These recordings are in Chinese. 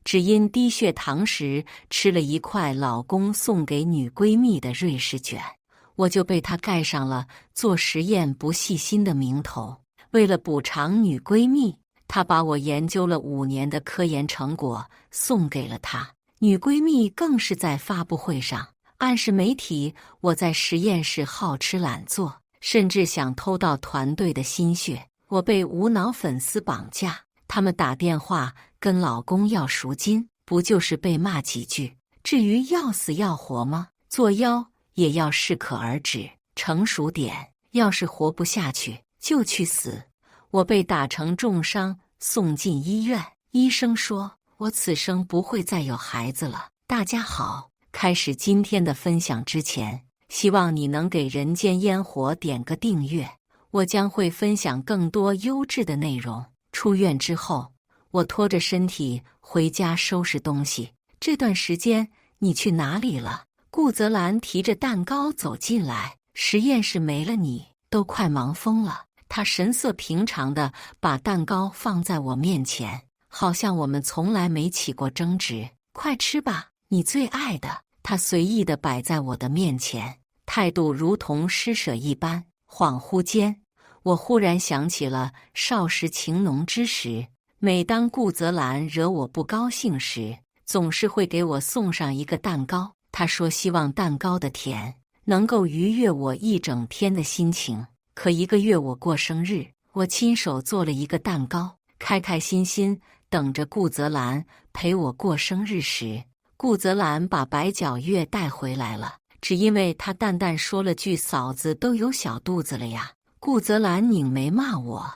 只因低血糖时吃了一块老公送给女闺蜜的瑞士卷，我就被她盖上了做实验不细心的名头。为了补偿女闺蜜，她把我研究了5年的科研成果送给了她。女闺蜜更是在发布会上暗示媒体我在实验室好吃懒做，甚至想偷盗团队的心血。我被无脑粉丝绑架，他们打电话跟老公要赎金，不就是被骂几句？至于要死要活吗？作妖也要适可而止，成熟点。要是活不下去，就去死。我被打成重伤，送进医院。医生说我此生不会再有孩子了。大家好，开始今天的分享之前，希望你能给人间烟火点个订阅。我将会分享更多优质的内容。出院之后，我拖着身体回家收拾东西。这段时间你去哪里了？顾泽兰提着蛋糕走进来，实验室没了你，都快忙疯了。他神色平常地把蛋糕放在我面前，好像我们从来没起过争执。快吃吧，你最爱的。他随意地摆在我的面前，态度如同施舍一般。恍惚间，我忽然想起了少时情浓之时，每当顾泽兰惹我不高兴时，总是会给我送上一个蛋糕。他说希望蛋糕的甜能够愉悦我一整天的心情。可1个月我过生日，我亲手做了一个蛋糕，开开心心等着顾泽兰陪我过生日时，顾泽兰把白皎月带回来了，只因为她淡淡说了句嫂子都有小肚子了呀。顾泽兰拧眉骂我，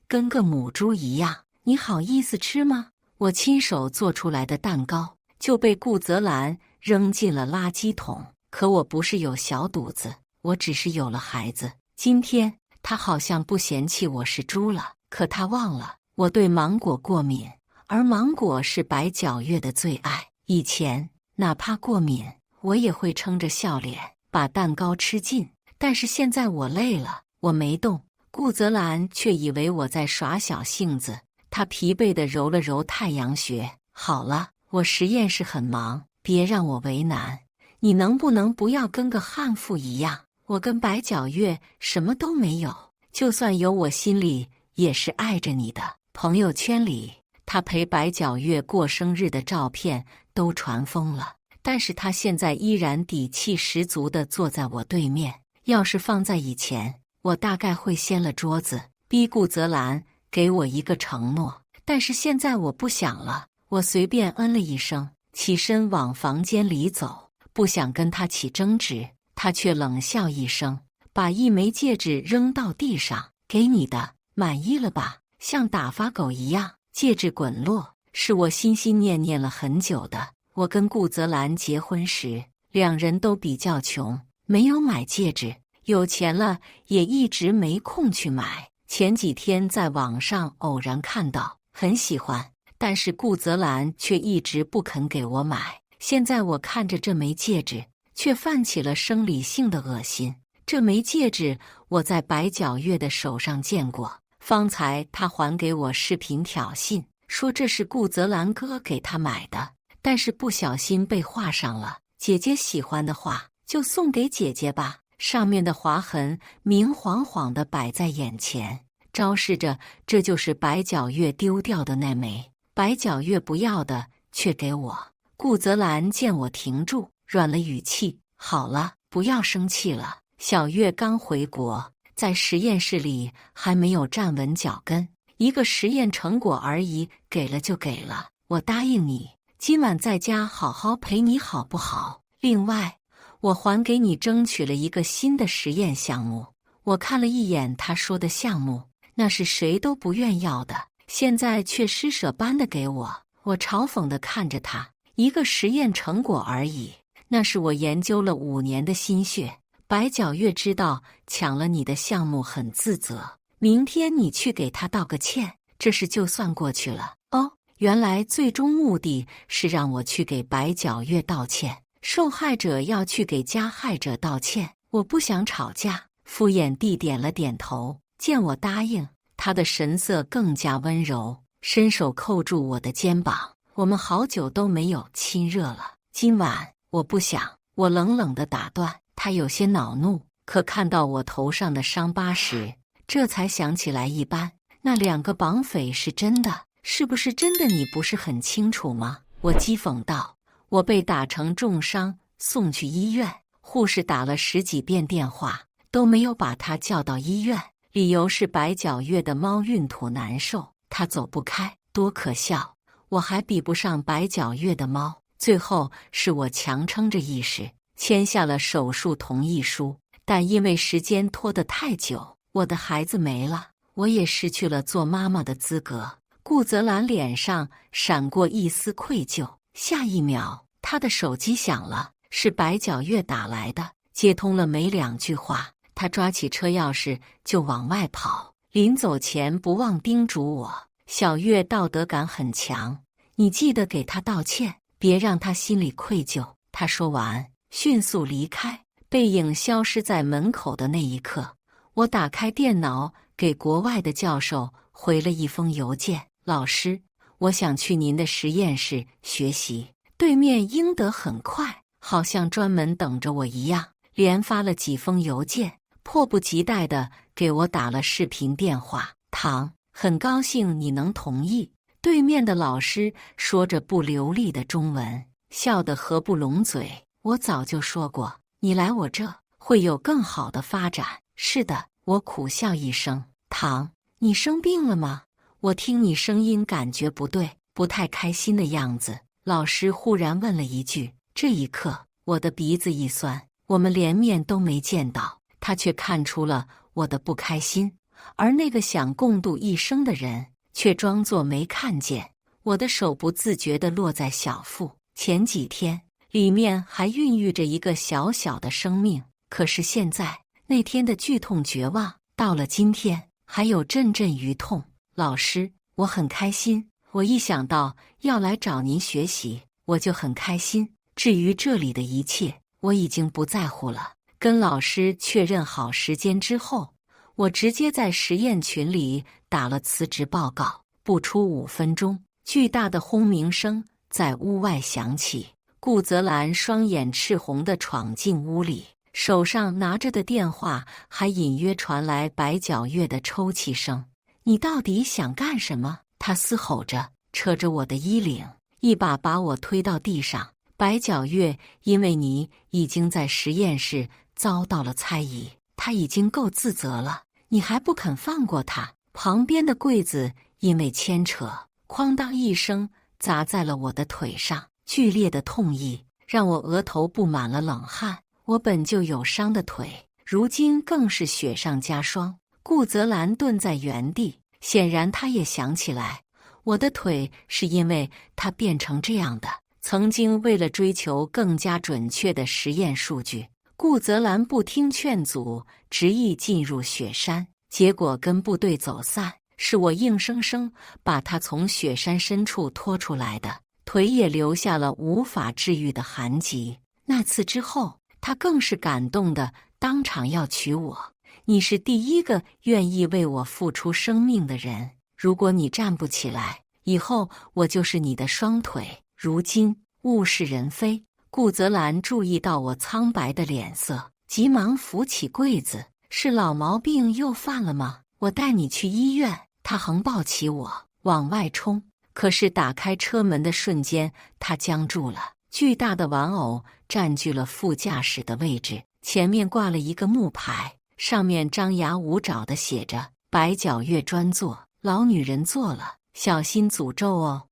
跟个母猪一样，你好意思吃吗？我亲手做出来的蛋糕就被顾泽兰扔进了垃圾桶。可我不是有小肚子，我只是有了孩子。今天他好像不嫌弃我是猪了，可他忘了我对芒果过敏，而芒果是白皎月的最爱。以前哪怕过敏，我也会撑着笑脸把蛋糕吃尽，但是现在我累了，我没动。顾泽兰却以为我在耍小性子，她疲惫地揉了揉太阳穴。好了，我实验室很忙，别让我为难。你能不能不要跟个悍妇一样？我跟白皎月什么都没有，就算有，我心里也是爱着你的。朋友圈里他陪白皎月过生日的照片都传疯了，但是他现在依然底气十足地坐在我对面。要是放在以前，我大概会掀了桌子，逼顾泽兰给我一个承诺。但是现在我不想了，我随便嗯了一声，起身往房间里走，不想跟他起争执。他却冷笑一声，把一枚戒指扔到地上，给你的，满意了吧？像打发狗一样，戒指滚落。是我心心念念了很久的。我跟顾泽兰结婚时，两人都比较穷，没有买戒指，有钱了也一直没空去买。前几天在网上偶然看到，很喜欢，但是顾泽兰却一直不肯给我买。现在我看着这枚戒指，却泛起了生理性的恶心。这枚戒指我在白皎月的手上见过，方才他还给我视频挑衅，说这是顾泽兰哥给他买的，但是不小心被画上了。姐姐喜欢的画就送给姐姐吧。上面的划痕明晃晃地摆在眼前，昭示着这就是白皎月丢掉的那枚。白皎月不要的却给我。顾泽兰见我停住，软了语气，好了，不要生气了。小月刚回国，在实验室里还没有站稳脚跟，一个实验成果而已，给了就给了。我答应你，今晚在家好好陪你好不好？另外，我还给你争取了一个新的实验项目。我看了一眼他说的项目，那是谁都不愿要的，现在却施舍般的给我。我嘲讽地看着他，一个实验成果而已，那是我研究了5年的心血。白皎月知道抢了你的项目很自责，明天你去给他道个歉，这事就算过去了。哦，原来最终目的是让我去给白皎月道歉，受害者要去给加害者道歉。我不想吵架，敷衍地点了点头。见我答应，他的神色更加温柔，伸手扣住我的肩膀。我们好久都没有亲热了，今晚我不想。我冷冷地打断他，有些恼怒，可看到我头上的伤疤时，这才想起来一般。那2个绑匪是真的，是不是真的？你不是很清楚吗？我讥讽道。我被打成重伤，送去医院，护士打了10几遍电话，都没有把他叫到医院，理由是白脚月的猫孕吐难受，他走不开。多可笑！我还比不上白脚月的猫。最后是我强撑着意识签下了手术同意书，但因为时间拖得太久，我的孩子没了，我也失去了做妈妈的资格。顾泽兰脸上闪过一丝愧疚，下一秒他的手机响了，是白脚月打来的。接通了没2句话，他抓起车钥匙就往外跑，临走前不忘叮嘱我：小月道德感很强，你记得给她道歉，别让他心里愧疚。他说完，迅速离开，背影消失在门口的那一刻，我打开电脑，给国外的教授回了一封邮件：老师，我想去您的实验室学习。对面应得很快，好像专门等着我一样，连发了几封邮件，迫不及待地给我打了视频电话。唐，很高兴你能同意。对面的老师说着不流利的中文，笑得合不拢嘴。我早就说过，你来我这会有更好的发展。是的，我苦笑一声。唐，你生病了吗？我听你声音感觉不对，不太开心的样子。老师忽然问了一句，这一刻我的鼻子一酸。我们连面都没见到，他却看出了我的不开心，而那个想共度一生的人却装作没看见。我的手不自觉地落在小腹，前几天里面还孕育着一个小小的生命，可是现在那天的剧痛绝望，到了今天还有阵阵余痛。老师，我很开心，我一想到要来找您学习，我就很开心。至于这里的一切，我已经不在乎了。跟老师确认好时间之后，我直接在实验群里打了辞职报告。不出5分钟，巨大的轰鸣声在屋外响起。顾泽兰双眼赤红地闯进屋里，手上拿着的电话还隐约传来白脚月的抽泣声。你到底想干什么？他嘶吼着，扯着我的衣领，一把把我推到地上。白脚月，因为你已经在实验室遭到了猜疑，他已经够自责了，你还不肯放过他。旁边的柜子因为牵扯，哐当一声砸在了我的腿上，剧烈的痛意让我额头布满了冷汗。我本就有伤的腿，如今更是雪上加霜。顾泽兰顿在原地，显然他也想起来，我的腿是因为他变成这样的。曾经为了追求更加准确的实验数据，顾泽兰不听劝阻，执意进入雪山，结果跟部队走散，是我硬生生把他从雪山深处拖出来的，腿也留下了无法治愈的痕迹。那次之后，他更是感动的当场要娶我。你是第一个愿意为我付出生命的人，如果你站不起来，以后我就是你的双腿。如今物是人非，顾泽兰注意到我苍白的脸色，急忙扶起柜子。是老毛病又犯了吗？我带你去医院。他横抱起我往外冲，可是打开车门的瞬间，他僵住了。巨大的玩偶占据了副驾驶的位置，前面挂了一个木牌，上面张牙舞爪地写着白脚月专座，老女人坐了，小心诅咒哦。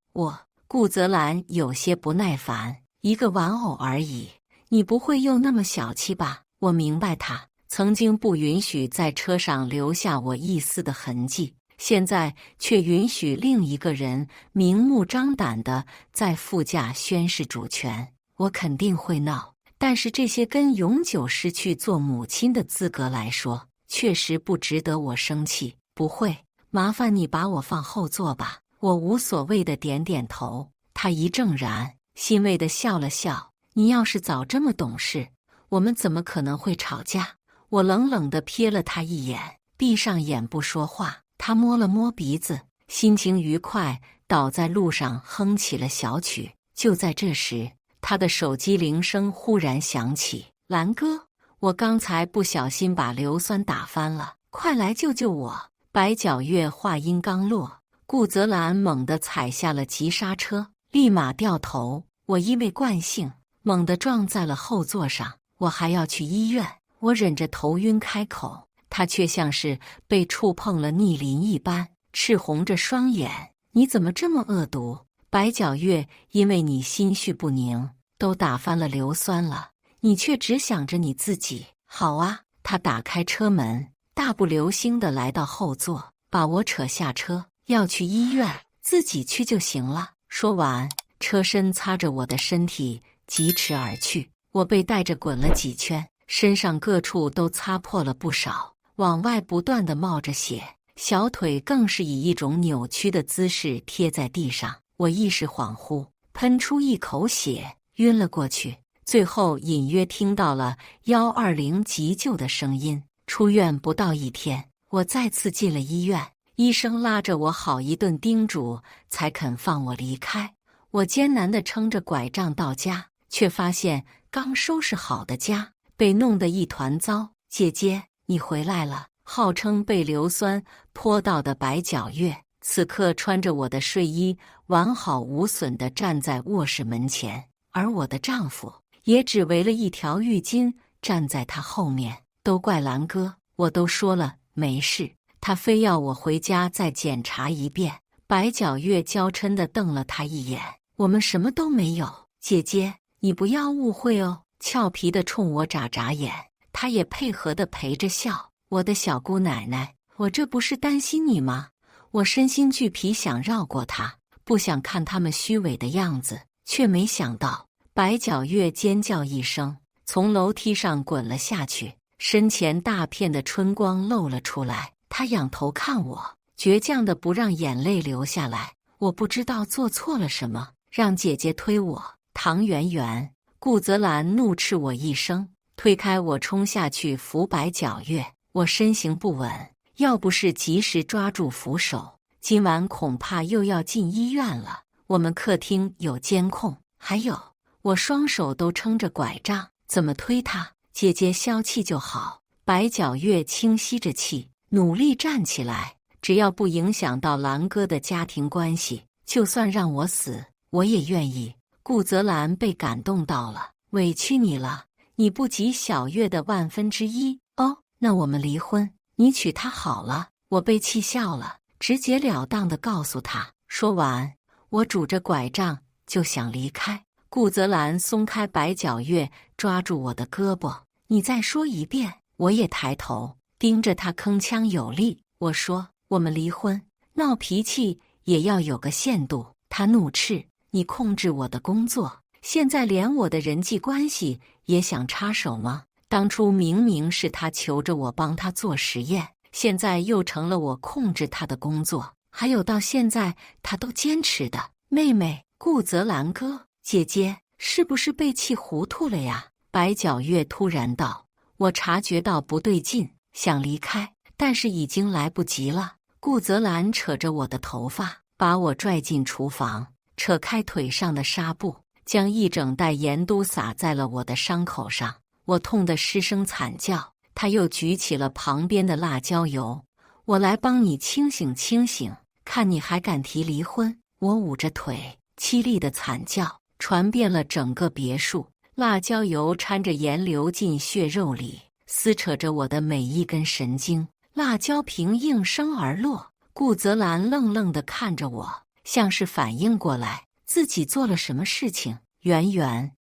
顾泽兰有些不耐烦，一个玩偶而已，你不会又那么小气吧？我明白他曾经不允许在车上留下我一丝的痕迹，现在却允许另一个人明目张胆地在副驾宣示主权。我肯定会闹，但是这些跟永久失去做母亲的资格来说，确实不值得我生气。不会，麻烦你把我放后座吧。我无所谓的点点头。他一怔然，欣慰地笑了笑。你要是早这么懂事，我们怎么可能会吵架？我冷冷地瞥了他一眼，闭上眼不说话。他摸了摸鼻子，心情愉快倒在路上哼起了小曲。就在这时，他的手机铃声忽然响起：“兰哥，我刚才不小心把硫酸打翻了，快来救救我！”白皎月话音刚落，顾泽兰猛地踩下了急刹车，立马掉头。我因为惯性，猛地撞在了后座上。我还要去医院。我忍着头晕开口，他却像是被触碰了逆鳞一般，赤红着双眼：“你怎么这么恶毒？白皎月，因为你心绪不宁，都打翻了硫酸了，你却只想着你自己。好啊！”他打开车门，大步流星地来到后座，把我扯下车。要去医院，自己去就行了。说完，车身擦着我的身体疾驰而去。我被带着滚了几圈，身上各处都擦破了不少，往外不断地冒着血，小腿更是以一种扭曲的姿势贴在地上。我意识恍惚，喷出一口血，晕了过去。最后隐约听到了120急救的声音。出院不到1天，我再次进了医院，医生拉着我好一顿叮嘱，才肯放我离开。我艰难地撑着拐杖到家，却发现刚收拾好的家被弄得一团糟。姐姐，你回来了！号称被硫酸泼到的白皎月，此刻穿着我的睡衣，完好无损地站在卧室门前，而我的丈夫也只围了一条浴巾站在他后面。都怪兰哥，我都说了没事，他非要我回家再检查一遍。白皎月娇嗔地瞪了他一眼：“我们什么都没有，姐姐，你不要误会哦。”俏皮地冲我眨眨眼，他也配合地陪着笑：“我的小姑奶奶，我这不是担心你吗？”我身心俱疲，想绕过他，不想看他们虚伪的样子，却没想到白皎月尖叫一声，从楼梯上滚了下去，身前大片的春光露了出来。他仰头看我，倔强的不让眼泪流下来。我不知道做错了什么，让姐姐推我。唐圆圆，顾泽兰怒斥我一声，推开我冲下去扶白皎月。我身形不稳，要不是及时抓住扶手，今晚恐怕又要进医院了。我们客厅有监控，还有我双手都撑着拐杖，怎么推他？姐姐消气就好。白皎月轻吸着气，努力站起来。只要不影响到兰哥的家庭关系，就算让我死，我也愿意。顾泽兰被感动到了，委屈你了，你不及小月的1/1000哦。那我们离婚，你娶她好了。我被气笑了，直截了当地告诉他。说完，我拄着拐杖就想离开。顾泽兰松开白皎月，抓住我的胳膊：“你再说一遍。”我也抬头盯着他，铿锵有力。我说：“我们离婚，闹脾气也要有个限度。”他怒斥：“你控制我的工作，现在连我的人际关系也想插手吗？当初明明是他求着我帮他做实验，现在又成了我控制他的工作，还有到现在他都坚持的。”妹妹，顾泽兰哥，姐姐是不是被气糊涂了呀？白皎月突然道。我察觉到不对劲，想离开，但是已经来不及了。顾泽兰扯着我的头发，把我拽进厨房，扯开腿上的纱布，将一整袋盐都撒在了我的伤口上。我痛得失声惨叫。他又举起了旁边的辣椒油：“我来帮你清醒清醒，看你还敢提离婚！”我捂着腿，凄厉的惨叫传遍了整个别墅。辣椒油掺着盐流进血肉里，撕扯着我的每一根神经。辣椒瓶应声而落。顾泽兰愣愣地看着我，像是反应过来自己做了什么事情。圆圆，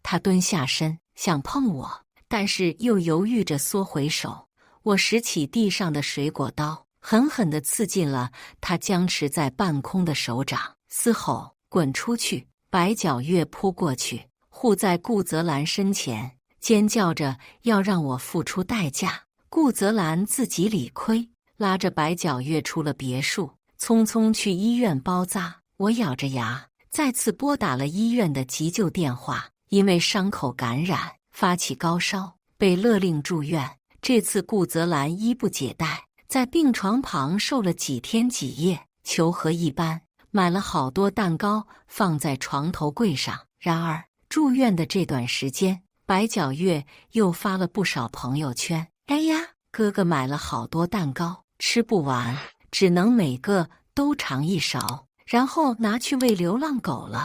他蹲下身想碰我，但是又犹豫着缩回手。我拾起地上的水果刀，狠狠地刺进了他僵持在半空的手掌，嘶吼：“滚出去！”白皎月扑过去，护在顾泽兰身前，尖叫着要让我付出代价。顾泽兰自己理亏，拉着白皎月出了别墅，匆匆去医院包扎。我咬着牙，再次拨打了医院的急救电话，因为伤口感染发起高烧，被勒令住院。这次顾泽兰衣不解带，在病床旁受了几天几夜，求和一般，买了好多蛋糕放在床头柜上。然而住院的这段时间，白皎月又发了不少朋友圈。哎呀，哥哥买了好多蛋糕，吃不完，只能每个都尝一勺，然后拿去喂流浪狗了。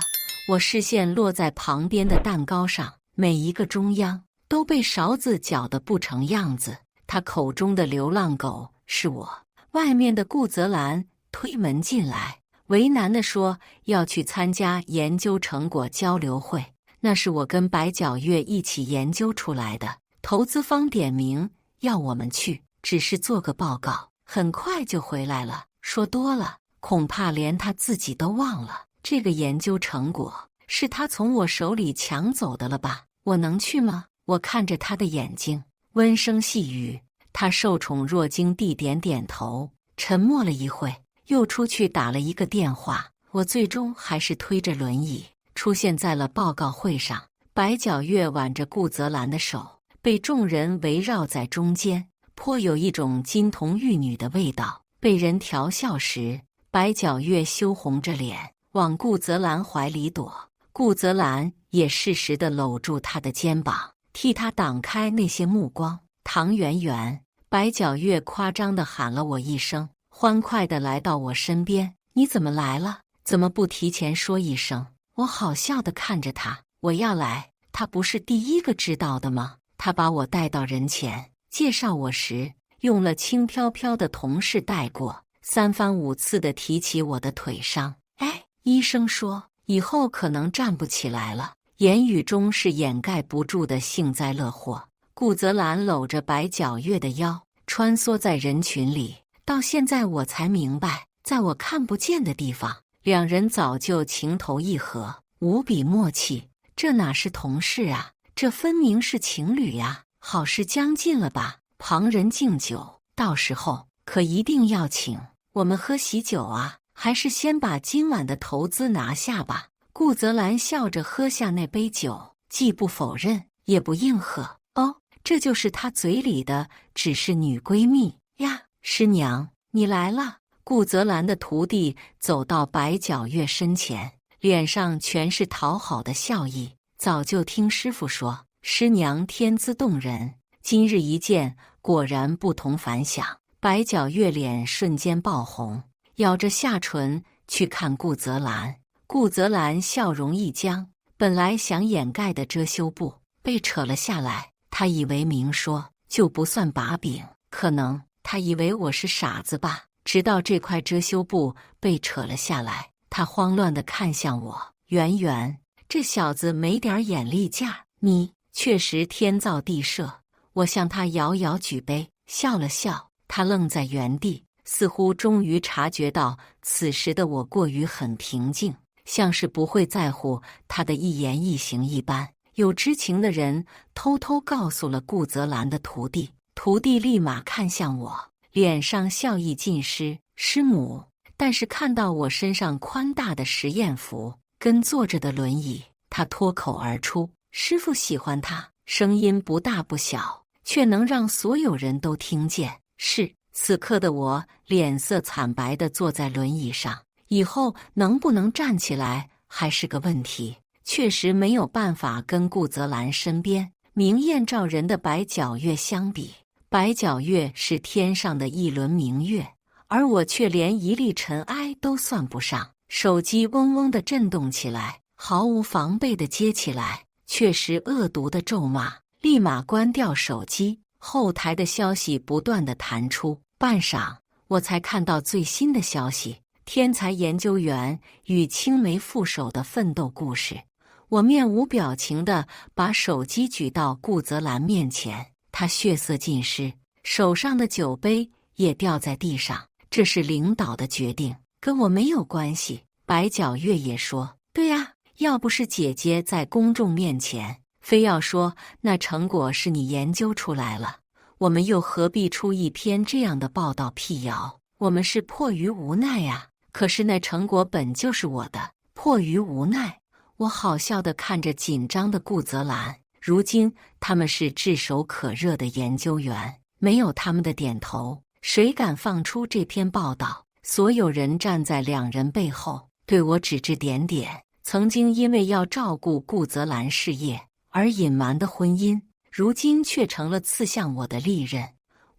我视线落在旁边的蛋糕上，每一个中央都被勺子搅得不成样子。他口中的流浪狗是我。外面的顾泽兰推门进来，为难地说要去参加研究成果交流会，那是我跟白皎月一起研究出来的。投资方点名要我们去，只是做个报告，很快就回来了。说多了，恐怕连他自己都忘了。这个研究成果是他从我手里抢走的了吧？我能去吗？我看着他的眼睛，温声细语。他受宠若惊地点点头，沉默了一会，又出去打了一个电话。我最终还是推着轮椅出现在了报告会上。白皎月挽着顾泽兰的手，被众人围绕在中间，颇有一种金童玉女的味道。被人调笑时，白皎月羞红着脸往顾泽兰怀里躲，顾泽兰也适时地搂住他的肩膀，替他挡开那些目光。唐圆圆，白皎月夸张地喊了我一声，欢快地来到我身边。你怎么来了？怎么不提前说一声？我好笑地看着他。我要来，他不是第一个知道的吗？他把我带到人前，介绍我时用了轻飘飘的同事带过，三番五次地提起我的腿伤。哎，医生说以后可能站不起来了，言语中是掩盖不住的幸灾乐祸。顾泽兰搂着白皎月的腰，穿梭在人群里。到现在我才明白，在我看不见的地方，两人早就情投意合，无比默契。这哪是同事啊，这分明是情侣呀！好事将近了吧？旁人敬酒，到时候可一定要请我们喝喜酒啊！还是先把今晚的投资拿下吧。顾泽兰笑着喝下那杯酒，既不否认，也不应和。哦，这就是她嘴里的只是女闺蜜呀。师娘，你来了。顾泽兰的徒弟走到白皎月身前，脸上全是讨好的笑意。早就听师傅说，师娘天资动人，今日一见，果然不同凡响。白皎月脸瞬间爆红，咬着下唇去看顾泽兰。顾泽兰笑容一僵，本来想掩盖的遮羞布被扯了下来。他以为明说就不算把柄，可能他以为我是傻子吧。直到这块遮羞布被扯了下来，他慌乱地看向我。圆圆，这小子没点眼力劲儿，你确实天造地设。我向他遥遥举杯，笑了笑。他愣在原地，似乎终于察觉到此时的我过于很平静，像是不会在乎他的一言一行一般。有知情的人偷偷告诉了顾泽兰的徒弟，徒弟立马看向我，脸上笑意尽失。师母，但是看到我身上宽大的实验服跟坐着的轮椅，他脱口而出：“师父喜欢他。”声音不大不小，却能让所有人都听见。是，此刻的我脸色惨白地坐在轮椅上，以后能不能站起来还是个问题。确实没有办法跟顾泽兰身边明艳照人的白皎月相比。白皎月是天上的一轮明月，而我却连一粒尘埃都算不上。手机嗡嗡地震动起来，毫无防备地接起来，确实恶毒的咒骂，立马关掉手机。后台的消息不断地弹出，半晌我才看到最新的消息：天才研究员与青梅副手的奋斗故事。我面无表情地把手机举到顾泽兰面前，她血色尽失，手上的酒杯也掉在地上。这是领导的决定，跟我没有关系。白皎月也说：“对呀，要不是姐姐在公众面前非要说那成果是你研究出来了，我们又何必出一篇这样的报道辟谣？我们是迫于无奈呀。可是那成果本就是我的，迫于无奈。”我好笑地看着紧张的顾泽兰，如今他们是炙手可热的研究员，没有他们的点头，谁敢放出这篇报道？所有人站在两人背后，对我指指点点。曾经因为要照顾顾泽兰事业而隐瞒的婚姻，如今却成了刺向我的利刃。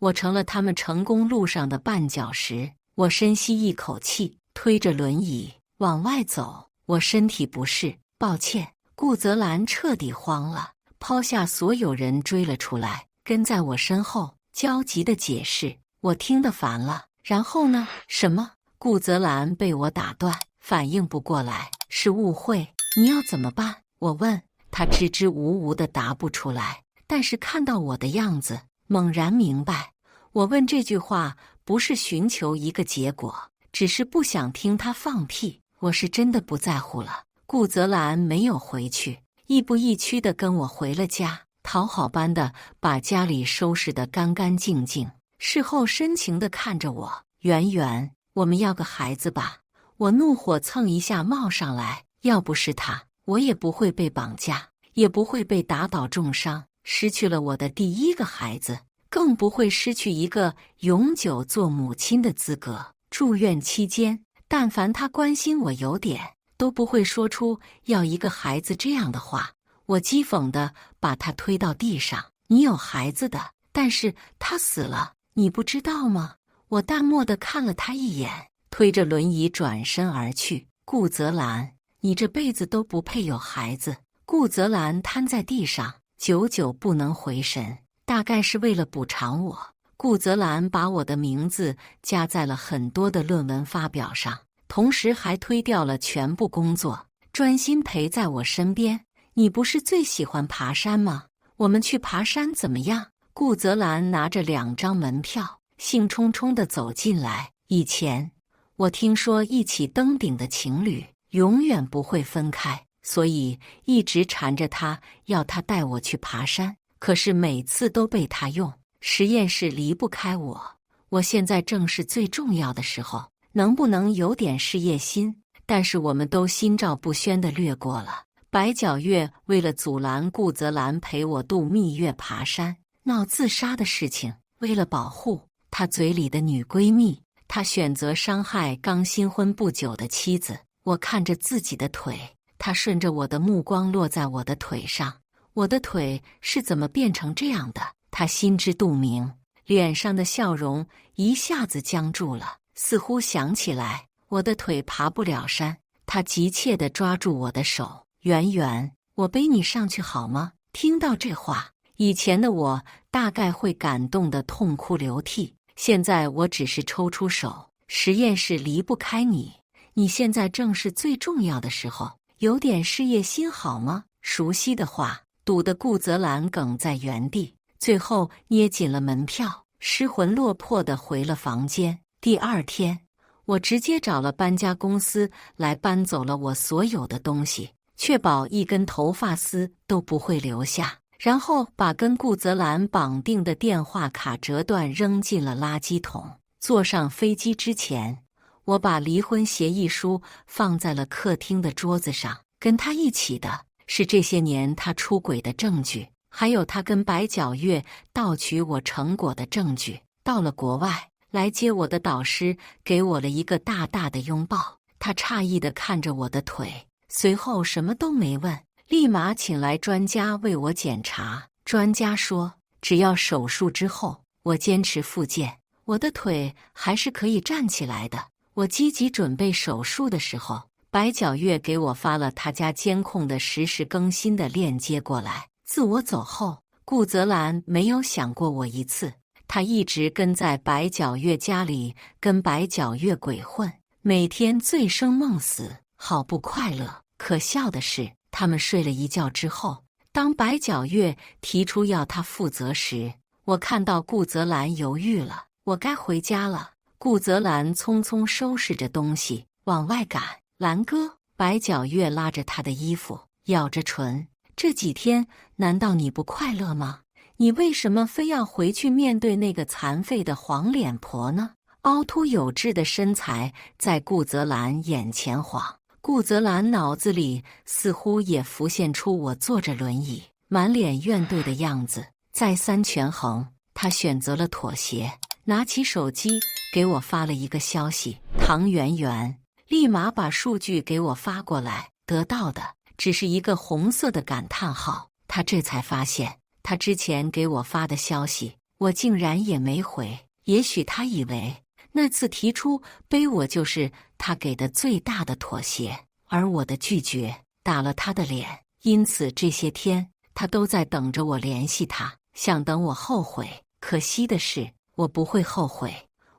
我成了他们成功路上的绊脚石。我深吸一口气，推着轮椅往外走。我身体不适，抱歉。顾泽兰彻底慌了，抛下所有人追了出来，跟在我身后，焦急地解释。我听得烦了。然后呢？什么？顾泽兰被我打断，反应不过来。是误会，你要怎么办？我问。他支支吾吾地答不出来，但是看到我的样子，猛然明白。我问这句话不是寻求一个结果，只是不想听他放屁。我是真的不在乎了。顾泽兰没有回去，亦步亦趋地跟我回了家，讨好般的把家里收拾得干干净净。事后深情地看着我，圆圆，我们要个孩子吧。我怒火蹭一下冒上来，要不是他，我也不会被绑架，也不会被打倒重伤，失去了我的第一个孩子，更不会失去一个永久做母亲的资格。住院期间，但凡他关心我有点，都不会说出要一个孩子这样的话。我讥讽地把他推到地上，你有孩子的，但是他死了，你不知道吗？我淡漠地看了他一眼，推着轮椅转身而去。顾泽兰，你这辈子都不配有孩子。顾泽兰瘫在地上，久久不能回神，大概是为了补偿我。顾泽兰把我的名字加在了很多的论文发表上，同时还推掉了全部工作，专心陪在我身边。你不是最喜欢爬山吗？我们去爬山怎么样？顾泽兰拿着2张门票，兴冲冲地走进来。以前我听说一起登顶的情侣永远不会分开，所以一直缠着他，要他带我去爬山。可是每次都被他用，实验室离不开我。我现在正是最重要的时候，能不能有点事业心？但是我们都心照不宣地略过了。白皎月为了阻拦顾泽兰陪我度蜜月爬山，闹自杀的事情，为了保护他嘴里的女闺蜜，他选择伤害刚新婚不久的妻子。我看着自己的腿，他顺着我的目光落在我的腿上。我的腿是怎么变成这样的？他心知肚明，脸上的笑容一下子僵住了，似乎想起来我的腿爬不了山。他急切地抓住我的手，圆圆，我背你上去好吗？听到这话，以前的我大概会感动得痛哭流涕，现在我只是抽出手。实验室离不开你，你现在正是最重要的时候，有点事业心好吗？熟悉的话堵得顾泽兰梗在原地，最后捏紧了门票，失魂落魄地回了房间。第2天，我直接找了搬家公司来搬走了我所有的东西，确保一根头发丝都不会留下，然后把跟顾泽兰绑定的电话卡折断扔进了垃圾桶。坐上飞机之前，我把离婚协议书放在了客厅的桌子上，跟他一起的是这些年他出轨的证据，还有他跟白皎月盗取我成果的证据。到了国外，来接我的导师给我了一个大大的拥抱，他诧异地看着我的腿，随后什么都没问，立马请来专家为我检查。专家说，只要手术之后，我坚持复健，我的腿还是可以站起来的。我积极准备手术的时候，白皎月给我发了他家监控的实时更新的链接过来。自我走后，顾泽兰没有想过我一次，他一直跟在白皎月家里，跟白皎月鬼混，每天醉生梦死，好不快乐。可笑的是，他们睡了一觉之后，当白皎月提出要他负责时，我看到顾泽兰犹豫了。我该回家了。顾泽兰匆匆收拾着东西往外赶。兰哥，白皎月拉着他的衣服，咬着唇，这几天难道你不快乐吗？你为什么非要回去面对那个残废的黄脸婆呢？凹凸有致的身材在顾泽兰眼前晃，顾泽兰脑子里似乎也浮现出我坐着轮椅，满脸怨怼的样子。再三权衡，他选择了妥协，拿起手机给我发了一个消息：唐圆圆，立马把数据给我发过来，得到的只是一个红色的感叹号。他这才发现，他之前给我发的消息，我竟然也没回。也许他以为那次提出背我就是他给的最大的妥协，而我的拒绝打了他的脸，因此这些天他都在等着我联系他，想等我后悔。可惜的是，我不会后悔。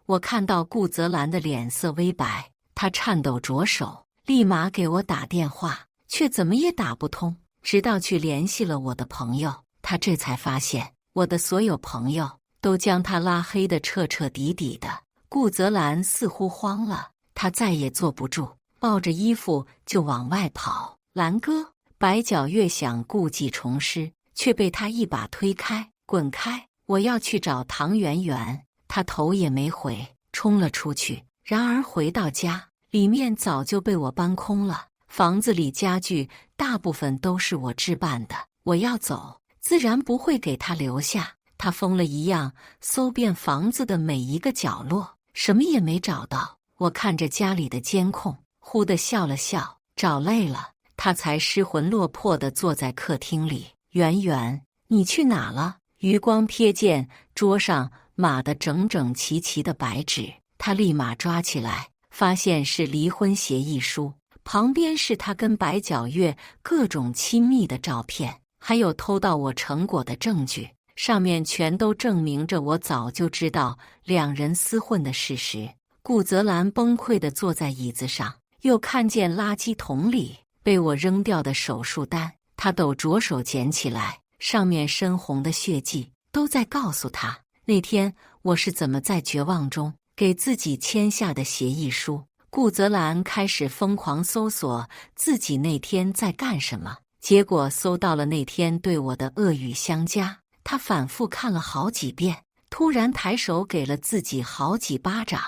我看到顾泽兰的脸色微白，他颤抖着手，立马给我打电话，却怎么也打不通。直到去联系了我的朋友，他这才发现我的所有朋友都将他拉黑得彻彻底底的。顾泽兰似乎慌了，他再也坐不住，抱着衣服就往外跑。兰哥，白皎月想故技重施，却被他一把推开，滚开！我要去找唐圆圆。他头也没回，冲了出去。然而回到家，里面早就被我搬空了。房子里家具大部分都是我置办的，我要走，自然不会给他留下。他疯了一样搜遍房子的每一个角落，什么也没找到。我看着家里的监控，忽地笑了笑，找累了，他才失魂落魄地坐在客厅里。圆圆，你去哪了？余光瞥见桌上码得整整齐齐的白纸，他立马抓起来，发现是离婚协议书。旁边是他跟白皎月各种亲密的照片，还有偷到我成果的证据，上面全都证明着我早就知道两人厮混的事实。顾泽兰崩溃地坐在椅子上，又看见垃圾桶里被我扔掉的手术单，他抖着手捡起来，上面深红的血迹都在告诉他，那天我是怎么在绝望中给自己签下的协议书。顾泽兰开始疯狂搜索自己那天在干什么，结果搜到了那天对我的恶语相加。他反复看了好几遍，突然抬手给了自己好几巴掌。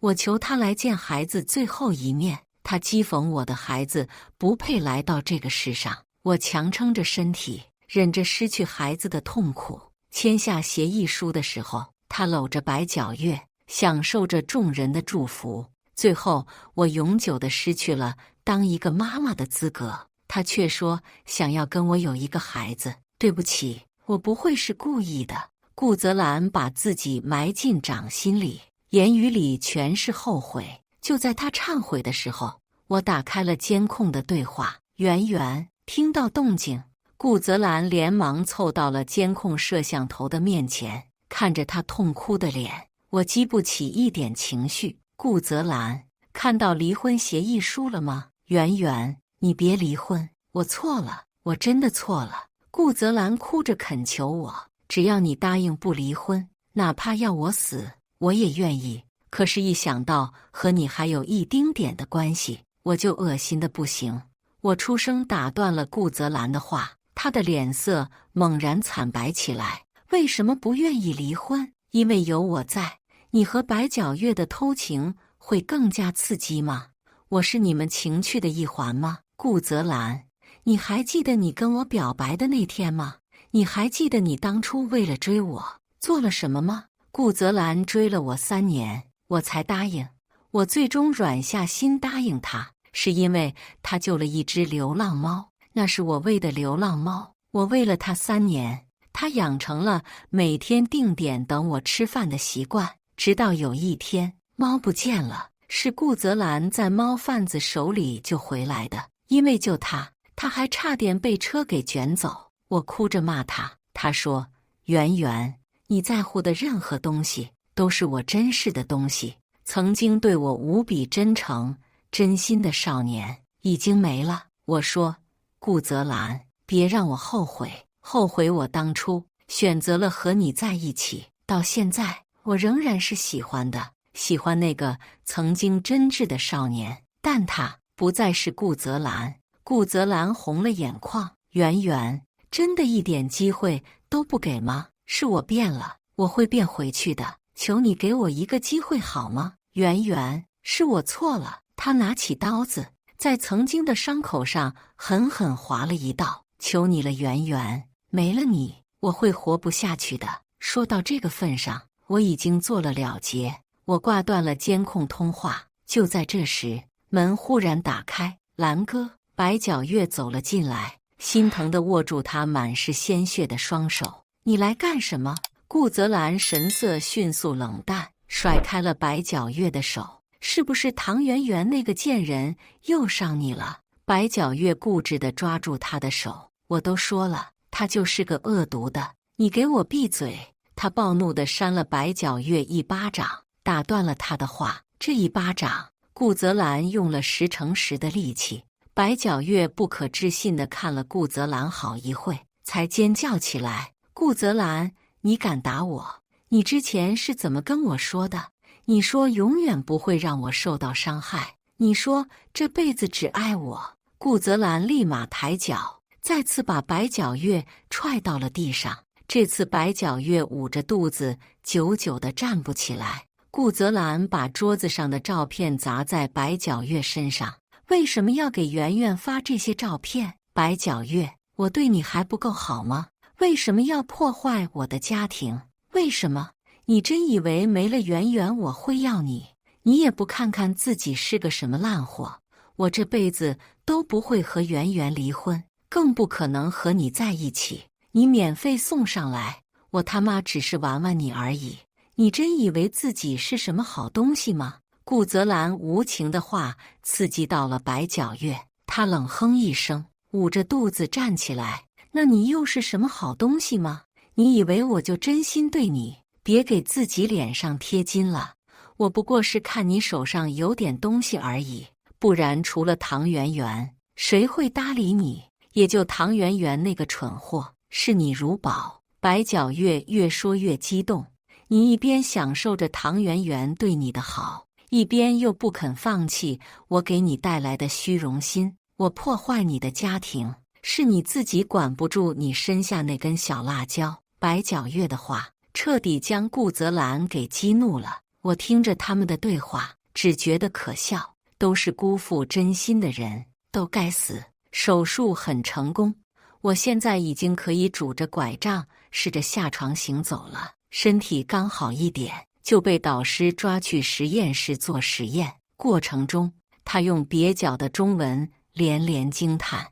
我求他来见孩子最后一面，他讥讽我的孩子不配来到这个世上。我强撑着身体，忍着失去孩子的痛苦，签下协议书的时候，他搂着白皎月，享受着众人的祝福。最后，我永久地失去了当一个妈妈的资格。他却说想要跟我有一个孩子。对不起，我不会是故意的。顾泽兰把自己埋进掌心里，言语里全是后悔。就在他忏悔的时候，我打开了监控的对话。圆圆，听到动静，顾泽兰连忙凑到了监控摄像头的面前，看着他痛哭的脸，我激不起一点情绪。顾泽兰，看到离婚协议书了吗？圆圆，你别离婚，我错了，我真的错了。顾泽兰哭着恳求我，只要你答应不离婚，哪怕要我死，我也愿意。可是，一想到和你还有一丁点的关系，我就恶心的不行。我出声打断了顾泽兰的话，她的脸色猛然惨白起来。为什么不愿意离婚？因为有我在。你和白皎月的偷情会更加刺激吗？我是你们情趣的一环吗？顾泽兰，你还记得你跟我表白的那天吗？你还记得你当初为了追我做了什么吗？顾泽兰追了我3年，我才答应。我最终软下心答应他，是因为他救了一只流浪猫，那是我喂的流浪猫。我喂了它3年，它养成了每天定点等我吃饭的习惯。直到有一天，猫不见了，是顾泽兰在猫贩子手里救回来的。因为救它，它还差点被车给卷走。我哭着骂它，它说：“圆圆，你在乎的任何东西都是我珍视的东西。曾经对我无比真诚、真心的少年已经没了。”我说：“顾泽兰，别让我后悔，后悔我当初选择了和你在一起。到现在，我仍然是喜欢的，喜欢那个曾经真挚的少年，但他不再是顾泽兰。”顾泽兰红了眼眶。圆圆，真的一点机会都不给吗？是我变了，我会变回去的，求你给我一个机会好吗？圆圆，是我错了。他拿起刀子，在曾经的伤口上狠狠划了一道。求你了，圆圆，没了你，我会活不下去的。说到这个份上，我已经做了了结。我挂断了监控通话。就在这时，门忽然打开，兰哥，白皎月走了进来，心疼地握住他满是鲜血的双手。你来干什么？顾泽兰神色迅速冷淡，甩开了白皎月的手。是不是唐圆圆那个贱人又伤你了？白皎月固执地抓住他的手。我都说了，他就是个恶毒的，你给我闭嘴！他暴怒地扇了白皎月一巴掌，打断了他的话。这一巴掌，顾泽兰用了10×10的力气。白皎月不可置信地看了顾泽兰好一会，才尖叫起来：顾泽兰，你敢打我？你之前是怎么跟我说的？你说永远不会让我受到伤害，你说这辈子只爱我。顾泽兰立马抬脚，再次把白皎月踹到了地上。这次白皎月捂着肚子，久久地站不起来。顾泽兰把桌子上的照片砸在白皎月身上。为什么要给圆圆发这些照片？白皎月，我对你还不够好吗？为什么要破坏我的家庭？为什么？你真以为没了圆圆我会要你？你也不看看自己是个什么烂货！我这辈子都不会和圆圆离婚，更不可能和你在一起。你免费送上来，我他妈只是玩玩你而已。你真以为自己是什么好东西吗？顾泽兰无情的话刺激到了白皎月，他冷哼一声，捂着肚子站起来。那你又是什么好东西吗？你以为我就真心对你？别给自己脸上贴金了，我不过是看你手上有点东西而已，不然除了唐圆圆，谁会搭理你？也就唐圆圆那个蠢货，视你如宝。白皎月越说越激动，你一边享受着唐圆圆对你的好，一边又不肯放弃我给你带来的虚荣心。我破坏你的家庭，是你自己管不住你身下那根小辣椒。白皎月的话彻底将顾泽兰给激怒了。我听着他们的对话，只觉得可笑，都是辜负真心的人，都该死。手术很成功，我现在已经可以拄着拐杖试着下床行走了，身体刚好一点，就被导师抓去实验室做实验。过程中，他用蹩脚的中文连连惊叹，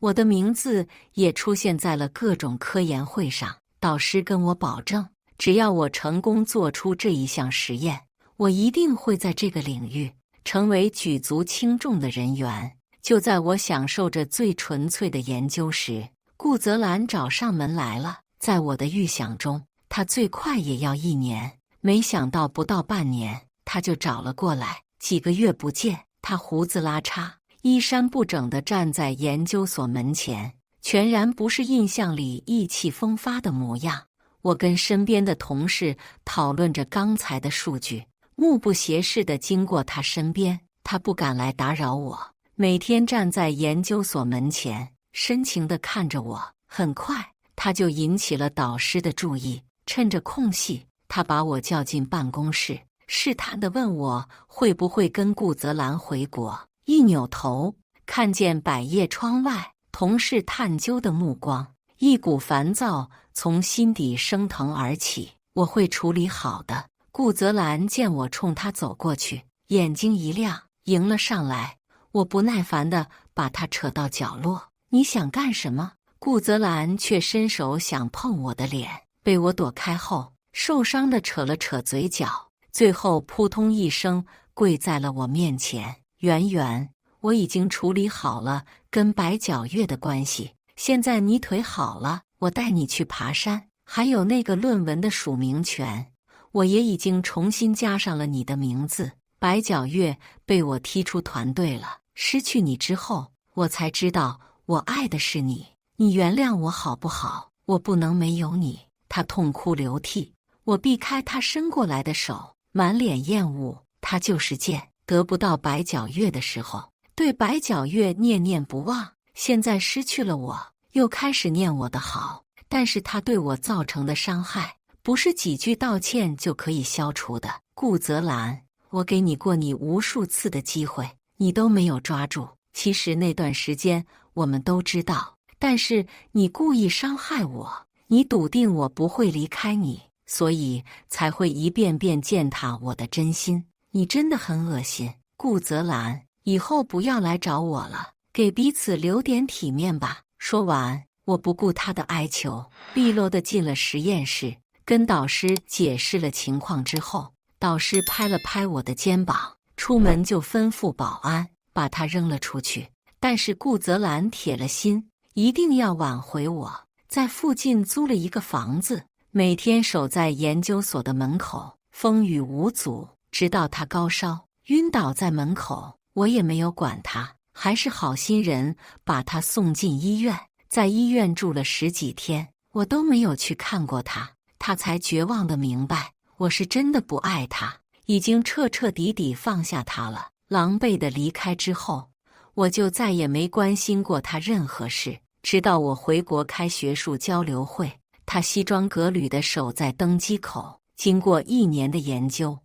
我的名字也出现在了各种科研会上。导师跟我保证，只要我成功做出这一项实验，我一定会在这个领域成为举足轻重的人员。就在我享受着最纯粹的研究时，顾泽兰找上门来了。在我的预想中，他最快也要1年，没想到不到半年他就找了过来。几个月不见，他胡子拉碴，衣衫不整地站在研究所门前，全然不是印象里意气风发的模样。我跟身边的同事讨论着刚才的数据，目不斜视地经过他身边，他不敢来打扰我，每天站在研究所门前，深情地看着我。很快，他就引起了导师的注意，趁着空隙，他把我叫进办公室，试探地问我会不会跟顾泽兰回国。一扭头，看见百叶窗外同事探究的目光，一股烦躁从心底升腾而起。我会处理好的。顾泽兰见我冲他走过去，眼睛一亮，迎了上来。我不耐烦地把他扯到角落。你想干什么？顾泽兰却伸手想碰我的脸，被我躲开后，受伤地扯了扯嘴角，最后扑通一声跪在了我面前。圆圆，我已经处理好了跟白皎月的关系，现在你腿好了，我带你去爬山，还有那个论文的署名权，我也已经重新加上了你的名字。白皎月被我踢出团队了，失去你之后，我才知道我爱的是你，你原谅我好不好？我不能没有你。他痛哭流涕，我避开他伸过来的手，满脸厌恶。他就是贱，得不到白皎月的时候，对白皎月念念不忘，现在失去了我，又开始念我的好。但是他对我造成的伤害，不是几句道歉就可以消除的。顾泽兰，我给你过你无数次的机会，你都没有抓住。其实那段时间我们都知道，但是你故意伤害我，你笃定我不会离开你，所以才会一遍遍践踏我的真心。你真的很恶心。顾泽兰，以后不要来找我了，给彼此留点体面吧。”说完，我不顾他的哀求，利落地进了实验室，跟导师解释了情况之后，导师拍了拍我的肩膀，出门就吩咐保安把他扔了出去。但是顾泽兰铁了心，一定要挽回我，在附近租了一个房子，每天守在研究所的门口，风雨无阻，直到他高烧晕倒在门口，我也没有管他，还是好心人把他送进医院。在医院住了10几天，我都没有去看过他，他才绝望地明白，我是真的不爱他，已经彻彻底底放下他了。狼狈地离开之后，我就再也没关心过他任何事，直到我回国开学术交流会，他西装革履地守在登机口。经过1年的研究，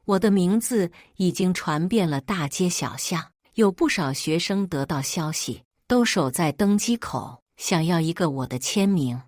我的名字已经传遍了大街小巷，有不少学生得到消息，都守在登机口，想要一个我的签名。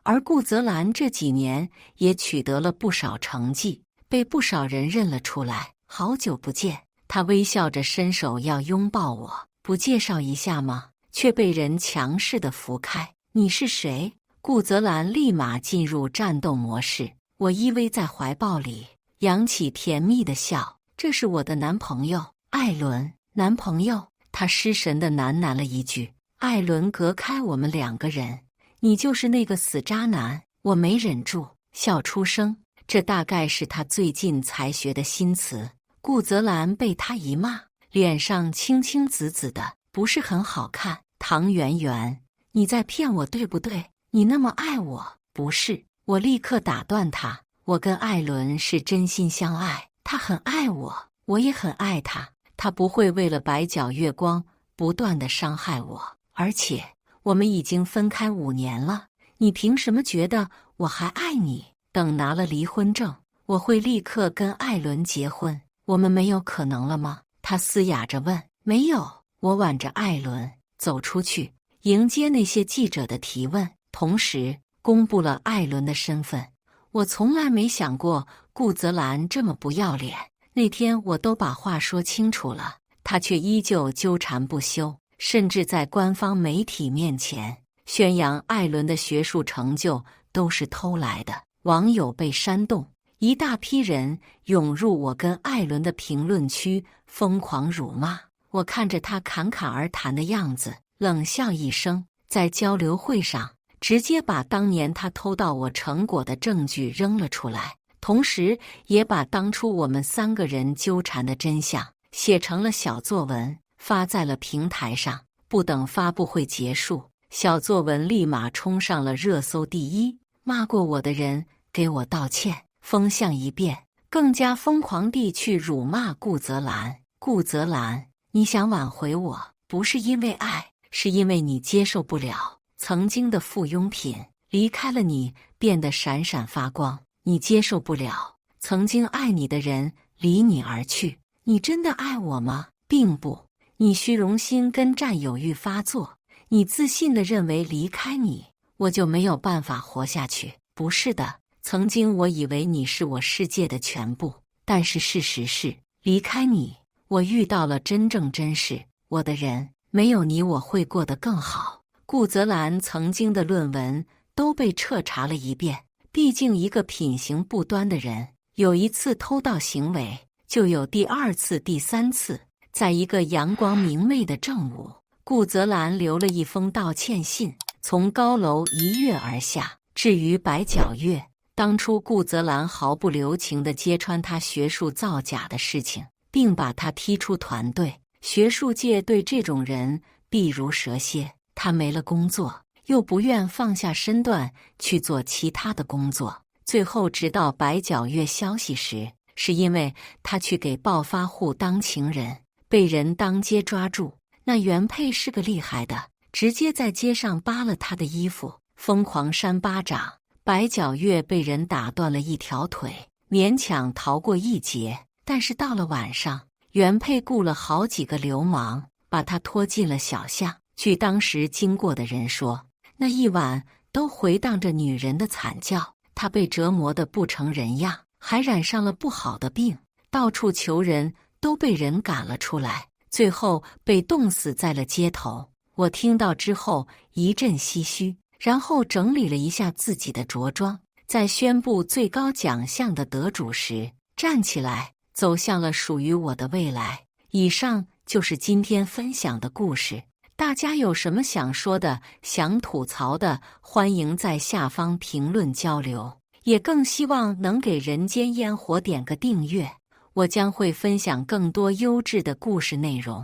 而顾泽兰这几年也取得了不少成绩，被不少人认了出来。好久不见，他微笑着伸手要拥抱我，不介绍一下吗？却被人强势地扶开。你是谁？顾泽兰立马进入战斗模式，我依偎在怀抱里，扬起甜蜜的笑。这是我的男朋友，艾伦。男朋友？他失神地喃喃了一句。艾伦隔开我们2个人。你就是那个死渣男。我没忍住，笑出声。这大概是他最近才学的新词。顾泽兰被他一骂，脸上青青紫紫的，不是很好看。唐圆圆，你在骗我对不对？你那么爱我？不是。我立刻打断他，我跟艾伦是真心相爱，他很爱我，我也很爱他，他不会为了白皎月光不断地伤害我，而且我们已经分开5年了，你凭什么觉得我还爱你？等拿了离婚证，我会立刻跟艾伦结婚。我们没有可能了吗？他嘶哑着问。没有。我挽着艾伦走出去，迎接那些记者的提问，同时公布了艾伦的身份。我从来没想过顾泽兰这么不要脸，那天我都把话说清楚了，他却依旧纠缠不休，甚至在官方媒体面前宣扬艾伦的学术成就都是偷来的。网友被煽动，一大批人涌入我跟艾伦的评论区，疯狂辱骂。我看着他侃侃而谈的样子，冷笑一声，在交流会上直接把当年他偷到我成果的证据扔了出来，同时也把当初我们3个人纠缠的真相写成了小作文，发在了平台上。不等发布会结束，小作文立马冲上了热搜第1。骂过我的人给我道歉，风向一变，更加疯狂地去辱骂顾泽兰。顾泽兰，你想挽回我，不是因为爱，是因为你接受不了曾经的附庸品，离开了你变得闪闪发光。你接受不了曾经爱你的人离你而去。你真的爱我吗？并不。你虚荣心跟占有欲发作，你自信地认为离开你，我就没有办法活下去。不是的，曾经我以为你是我世界的全部，但是事实是，离开你，我遇到了真正真实我的人，没有你我会过得更好。顾泽兰曾经的论文都被彻查了一遍，毕竟一个品行不端的人，有1次偷盗行为，就有第2次、第3次。在一个阳光明媚的正午，顾泽兰留了一封道歉信，从高楼一跃而下。至于白皎月，当初顾泽兰毫不留情地揭穿他学术造假的事情，并把他踢出团队。学术界对这种人避如蛇蝎，他没了工作，又不愿放下身段去做其他的工作，最后直到白皎月消息时，是因为他去给暴发户当情人，被人当街抓住。那原配是个厉害的，直接在街上扒了他的衣服，疯狂扇巴掌。白皎月被人打断了1条腿，勉强逃过一劫。但是到了晚上，原配雇了好几个流氓，把他拖进了小巷。据当时经过的人说，那一晚都回荡着女人的惨叫，他被折磨得不成人样，还染上了不好的病，到处求人，都被人赶了出来。最后被冻死在了街头。我听到之后一阵唏嘘，然后整理了一下自己的着装，在宣布最高奖项的得主时，站起来，走向了属于我的未来。以上就是今天分享的故事。大家有什么想说的、想吐槽的，欢迎在下方评论交流。也更希望能给人间烟火点个订阅，我将会分享更多优质的故事内容。